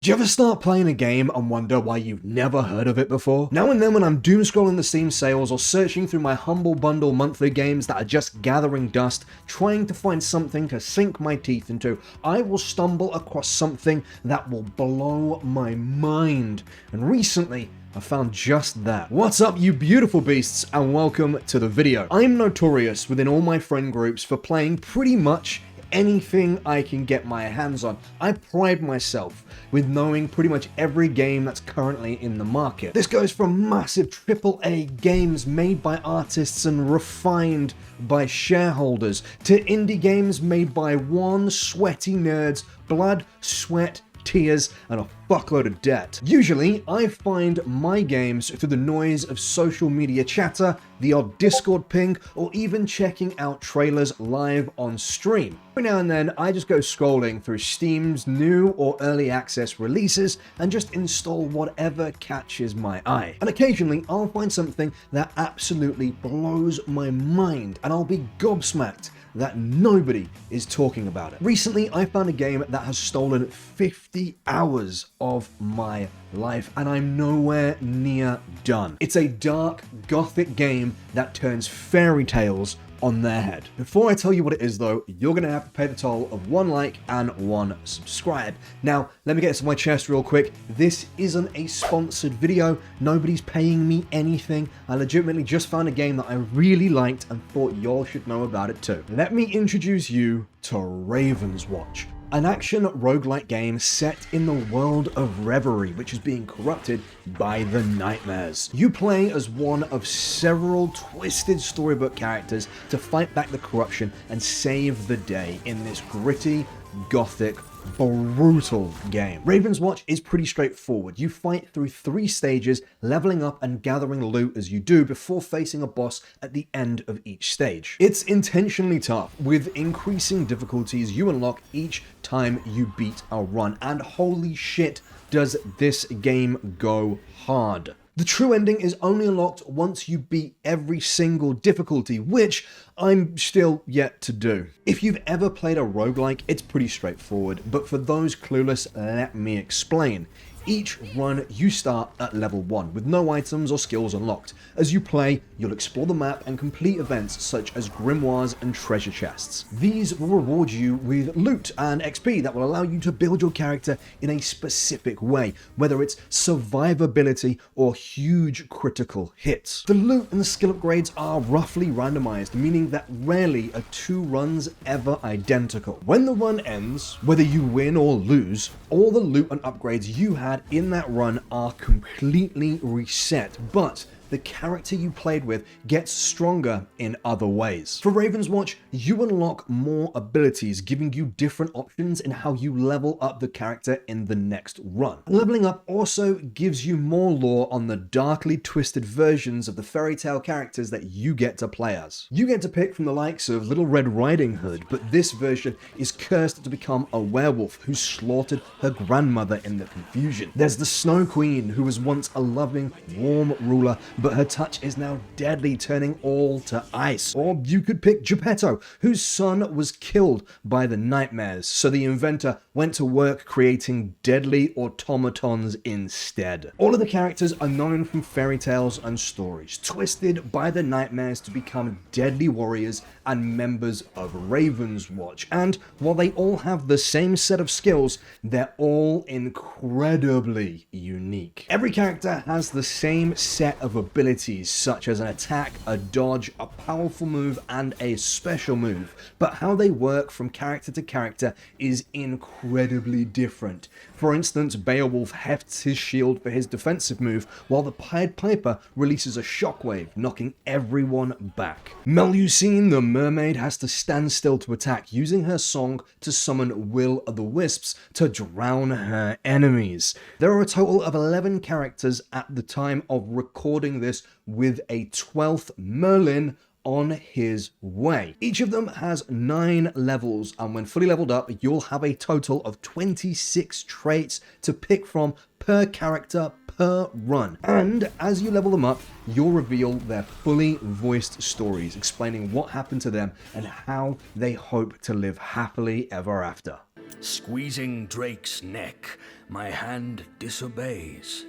Do you ever start playing a game and wonder why you've never heard of it before? Now and then when I'm doom scrolling the Steam sales or searching through my Humble Bundle monthly games that are just gathering dust, trying to find something to sink my teeth into, I will stumble across something that will blow my mind. And recently, I found just that. What's up, you beautiful beasts, and welcome to the video. I'm notorious within all my friend groups for playing pretty much anything I can get my hands on. I pride myself with knowing pretty much every game that's currently in the market. This goes from massive AAA games made by artists and refined by shareholders, to indie games made by one sweaty nerd's blood, sweat, tears, and a fuckload of debt. Usually, I find my games through the noise of social media chatter, the odd Discord ping, or even checking out trailers live on stream. Every now and then, I just go scrolling through Steam's new or early access releases and just install whatever catches my eye. And occasionally, I'll find something that absolutely blows my mind, and I'll be gobsmacked that nobody is talking about it. Recently, I found a game that has stolen 50 hours of my life, and I'm nowhere near done. It's a dark, gothic game that turns fairy tales on their head. Before I tell you what it is though, you're gonna have to pay the toll of one like and one subscribe. Now, let me get this off my chest real quick. This isn't a sponsored video. Nobody's paying me anything. I legitimately just found a game that I really liked and thought y'all should know about it too. Let me introduce you to Ravenswatch, an action roguelike game set in the world of reverie, which is being corrupted by the nightmares. You play as one of several twisted storybook characters to fight back the corruption and save the day in this gritty, gothic, brutal game. Ravenswatch is pretty straightforward. You fight through 3 stages, leveling up and gathering loot as you do before facing a boss at the end of each stage. It's intentionally tough, with increasing difficulties you unlock each time you beat a run, and holy shit, does this game go hard. The true ending is only unlocked once you beat every single difficulty, which I'm still yet to do. If you've ever played a roguelike, it's pretty straightforward, but for those clueless, let me explain. Each run, you start at level 1, with no items or skills unlocked. As you play, you'll explore the map and complete events such as grimoires and treasure chests. These will reward you with loot and XP that will allow you to build your character in a specific way, whether it's survivability or huge critical hits. The loot and the skill upgrades are roughly randomized, meaning that rarely are 2 runs ever identical. When the run ends, whether you win or lose, all the loot and upgrades you had in that run are completely reset, but the character you played with gets stronger in other ways. For Ravenswatch, you unlock more abilities, giving you different options in how you level up the character in the next run. Leveling up also gives you more lore on the darkly twisted versions of the fairy tale characters that you get to play as. You get to pick from the likes of Little Red Riding Hood, but this version is cursed to become a werewolf who slaughtered her grandmother in the confusion. There's the Snow Queen, who was once a loving, warm ruler, but her touch is now deadly, turning all to ice. Or you could pick Geppetto, whose son was killed by the nightmares, so the inventor went to work creating deadly automatons instead. All of the characters are known from fairy tales and stories, twisted by the nightmares to become deadly warriors and members of Ravenswatch. And while they all have the same set of skills, they're all incredibly unique. Every character has the same set of abilities, such as an attack, a dodge, a powerful move, and a special move, but how they work from character to character is incredibly different. For instance, Beowulf hefts his shield for his defensive move, while the Pied Piper releases a shockwave, knocking everyone back. Melusine, the mermaid, has to stand still to attack, using her song to summon will-o'-the-wisps to drown her enemies. There are a total of 11 characters at the time of recording this, with a 12th, Merlin, on his way. Each of them has 9 levels, and when fully leveled up, you'll have a total of 26 traits to pick from per character per run. And as you level them up, you'll reveal their fully voiced stories explaining what happened to them and how they hope to live happily ever after. Squeezing Drake's neck, my hand disobeys.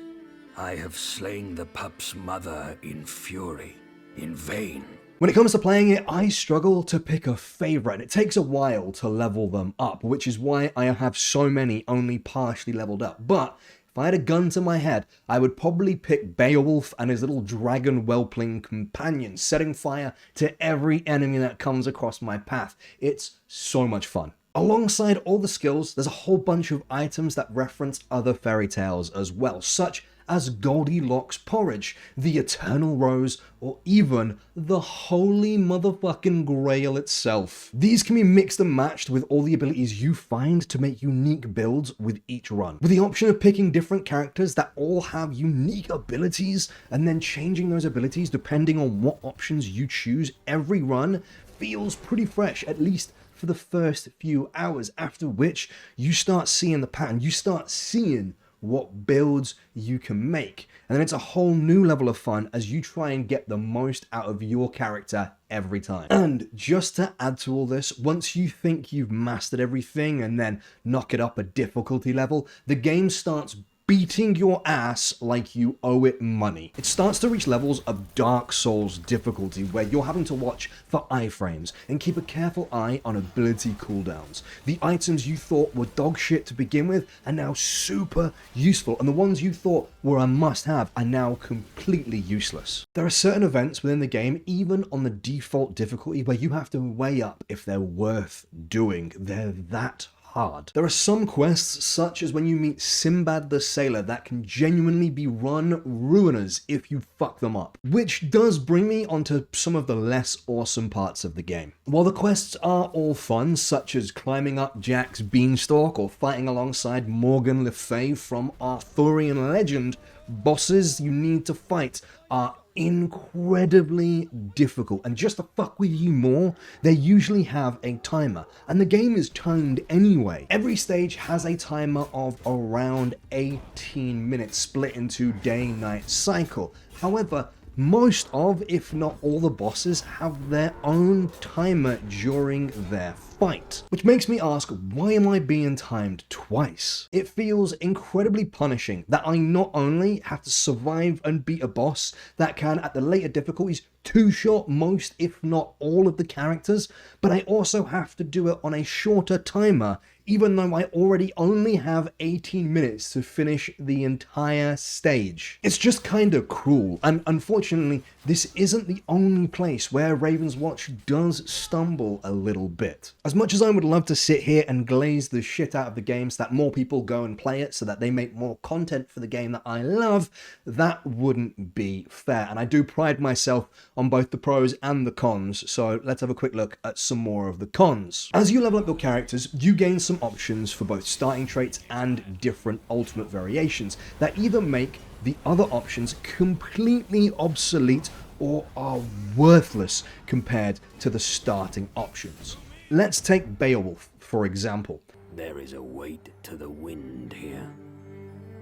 I have slain the pup's mother in fury, in vain. When it comes to playing it, I struggle to pick a favorite, and it takes a while to level them up, which is why I have so many only partially leveled up. But if I had a gun to my head, I would probably pick Beowulf and his little dragon whelpling companion, setting fire to every enemy that comes across my path. It's so much fun. Alongside all the skills, there's a whole bunch of items that reference other fairy tales as well, such as Goldilocks porridge, the eternal rose, or even the holy motherfucking grail itself. These can be mixed and matched with all the abilities you find to make unique builds with each run, with the option of picking different characters that all have unique abilities and then changing those abilities depending on what options you choose. Every run feels pretty fresh, at least for the first few hours, after which you start seeing the pattern, you start seeing what builds you can make. And then it's a whole new level of fun as you try and get the most out of your character every time. And just to add to all this, once you think you've mastered everything and then knock it up a difficulty level, the game starts beating your ass like you owe it money. It starts to reach levels of Dark Souls difficulty where you're having to watch for iframes and keep a careful eye on ability cooldowns. The items you thought were dog shit to begin with are now super useful, and the ones you thought were a must-have are now completely useless. There are certain events within the game, even on the default difficulty, where you have to weigh up if they're worth doing. They're that hard. There are some quests, such as when you meet Sinbad the Sailor, that can genuinely be run ruinous if you fuck them up. Which does bring me onto some of the less awesome parts of the game. While the quests are all fun, such as climbing up Jack's beanstalk or fighting alongside Morgan Le Fay from Arthurian legend, bosses you need to fight are incredibly difficult, and just to fuck with you more, they usually have a timer, and the game is timed anyway. Every stage has a timer of around 18 minutes split into day-night cycle. However, most of, if not all, the bosses have their own timer during their fight, which makes me ask, why am I being timed twice? It feels incredibly punishing that I not only have to survive and beat a boss that can, at the later difficulties, two-shot most, if not all, of the characters, but I also have to do it on a shorter timer, even though I already only have 18 minutes to finish the entire stage. It's just kind of cruel, and unfortunately, this isn't the only place where Ravenswatch does stumble a little bit. As much as I would love to sit here and glaze the shit out of the game so that more people go and play it, so that they make more content for the game that I love, that wouldn't be fair, and I do pride myself on both the pros and the cons, so let's have a quick look at some more of the cons. As you level up your characters, you gain some options for both starting traits and different ultimate variations that either make the other options completely obsolete or are worthless compared to the starting options. Let's take Beowulf, for example. There is a weight to the wind here.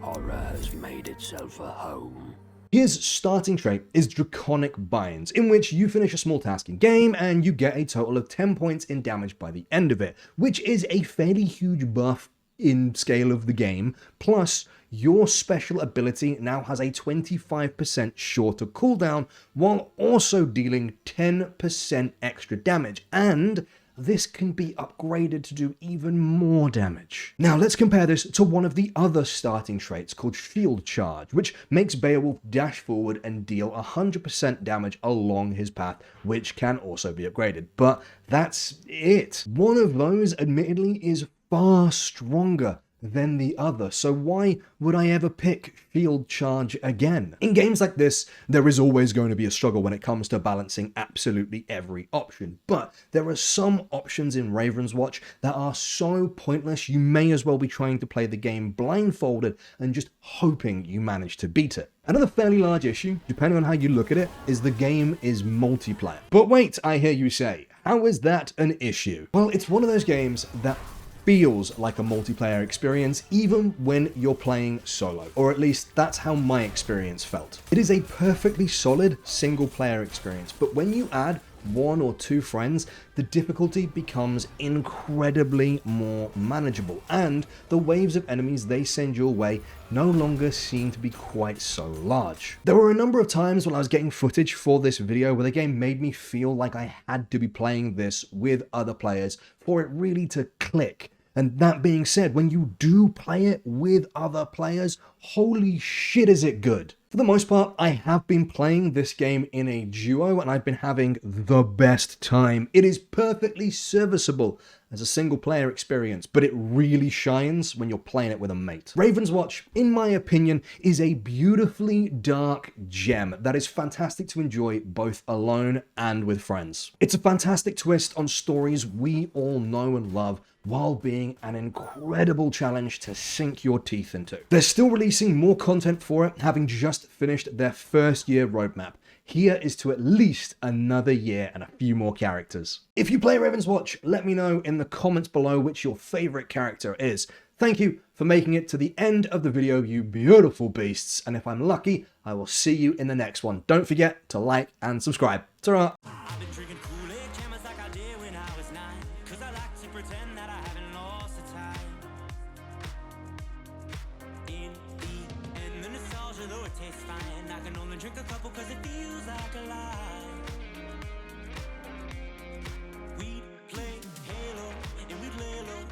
Horror has made itself a home. His starting trait is Draconic Binds, in which you finish a small task in game and you get a total of 10 points in damage by the end of it, which is a fairly huge buff in scale of the game. Plus, your special ability now has a 25% shorter cooldown, while also dealing 10% extra damage, and this can be upgraded to do even more damage. Now let's compare this to one of the other starting traits called Shield Charge, which makes Beowulf dash forward and deal 100% damage along his path, which can also be upgraded. But that's it. One of those, admittedly, is far stronger than the other, so why would I ever pick Field Charge again? In games like this, there is always going to be a struggle when it comes to balancing absolutely every option, but there are some options in Ravenswatch that are so pointless you may as well be trying to play the game blindfolded and just hoping you manage to beat it. Another fairly large issue, depending on how you look at it, is the game is multiplayer. But wait, I hear you say, how is that an issue? Well, it's one of those games that feels like a multiplayer experience even when you're playing solo, or at least that's how my experience felt. It is a perfectly solid single player experience, but when you add one or two friends, the difficulty becomes incredibly more manageable, and the waves of enemies they send your way no longer seem to be quite so large. There were a number of times when I was getting footage for this video where the game made me feel like I had to be playing this with other players for it really to click. And that being said, when you do play it with other players, holy shit is it good. For the most part, I have been playing this game in a duo and I've been having the best time. It is perfectly serviceable as a single player experience, but it really shines when you're playing it with a mate. Ravenswatch, in my opinion, is a beautifully dark gem that is fantastic to enjoy both alone and with friends. It's a fantastic twist on stories we all know and love, while being an incredible challenge to sink your teeth into. They're still releasing more content for it, having just finished their first year roadmap. Here is to at least another year and a few more characters. If you play Ravenswatch, let me know in the comments below which your favorite character is. Thank you for making it to the end of the video, you beautiful beasts, and if I'm lucky, I will see you in the next one. Don't forget to like and subscribe. Ta-ra! Though it tastes fine, I can only drink a couple cause it feels